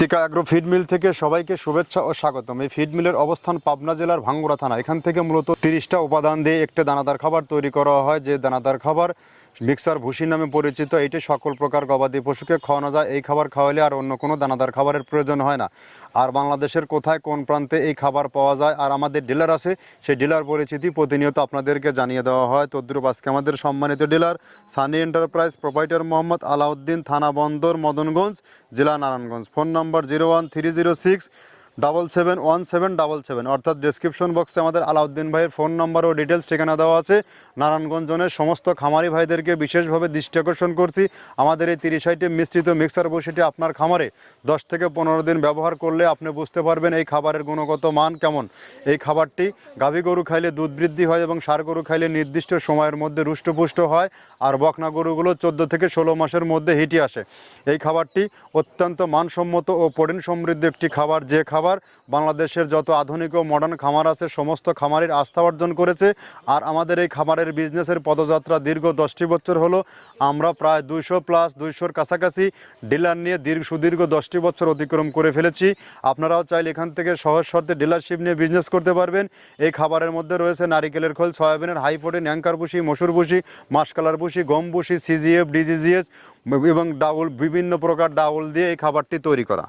মৃত্তিকা agro feed mill থেকে সবাইকে শুভেচ্ছা ও স্বাগতম। এই ফিড মিলের অবস্থান পাবনা জেলার ভাঙ্গুড়া থানা। এখান থেকে মূলত 30টা উপাদান দিয়ে একটা দানাদার খাবার তৈরি করা হয়, যে দানাদার খাবার মিক্সার ভুসি নামে পরিচিত। এটি সকল প্রকার গবাদি পশুকে খাওয়ানো যায়। এই খাবার খাওয়ালে আর অন্য কোনো দানাদার খাবারের প্রয়োজন হয় না। আর বাংলাদেশের কোথায় কোন প্রান্তে এই খাবার পাওয়া যায় আর আমাদের ডিলার আছে, সেই ডিলার পরিচিতি প্রতিনিয়ত আপনাদেরকে জানিয়ে দেওয়া হয়। তদ্রুপ আজকে আমাদের সম্মানিত dealer Sunny enterprise, proprietor Mohammad Alauddin, থানা বন্দর মদনগঞ্জ, জেলা নারায়ণগঞ্জ। ফোন নম্বর 01306771777, অর্থাৎ ডেসক্রিপশন বক্সে আমাদের আলাউদ্দিন ভাইয়ের ফোন নম্বর ও ডিটেলস ঠিকানা দেওয়া আছে। নারায়ণগঞ্জ জোনের সমস্ত খামারি ভাইদেরকে বিশেষভাবে দৃষ্টি আকর্ষণ করছি, আমাদের এই 30 আইটেম মিশ্রিত মিক্সার বসিটি আপনার খামারে 10 থেকে 15 দিন ব্যবহার করলে আপনি বুঝতে পারবেন এই খাবারের গুণগত মান কেমন। এই খাবারটি গাভী গরু খাইলে দুধ বৃদ্ধি হয় এবং ষাঁড় গরু খাইলে নির্দিষ্ট সময়ের মধ্যে রুষ্টপুষ্ট হয়, আর বকনা গরুগুলো 14 থেকে 16 মাসের মধ্যে হিটে আসে। এই খাবারটি অত্যন্ত মানসম্মত ও প্রোটিন সমৃদ্ধ একটি খাবার, যে খাবার বাংলাদেশের যত আধুনিক ও মডার্ন খামার আছে সমস্ত খামারের আস্থা অর্জন করেছে। আর আমাদের এই খামারের বিজনেসের পদযাত্রা দীর্ঘ 10টি বছর হলো। আমরা প্রায় 200+, 200-র কাছাকাছি ডিলার নিয়ে সুদীর্ঘ 10টি বছর অতিক্রম করে ফেলেছি। আপনারাও চাইলে এখান থেকে সহজ শর্তে ডিলারশিপ নিয়ে বিজনেস করতে পারবেন। এই খাবারের মধ্যে রয়েছে নারিকেলের খোল, সয়াবিনের হাই প্রোটিন, অ্যাঙ্কার ভুসি, মসুর ভুসি, মাসকালার ভুসি, গম ভুসি, সিজিএফ, ডিজিজিএস এবং ডাউল, বিভিন্ন প্রকার ডাউল দিয়ে এই খাবারটি তৈরি করা।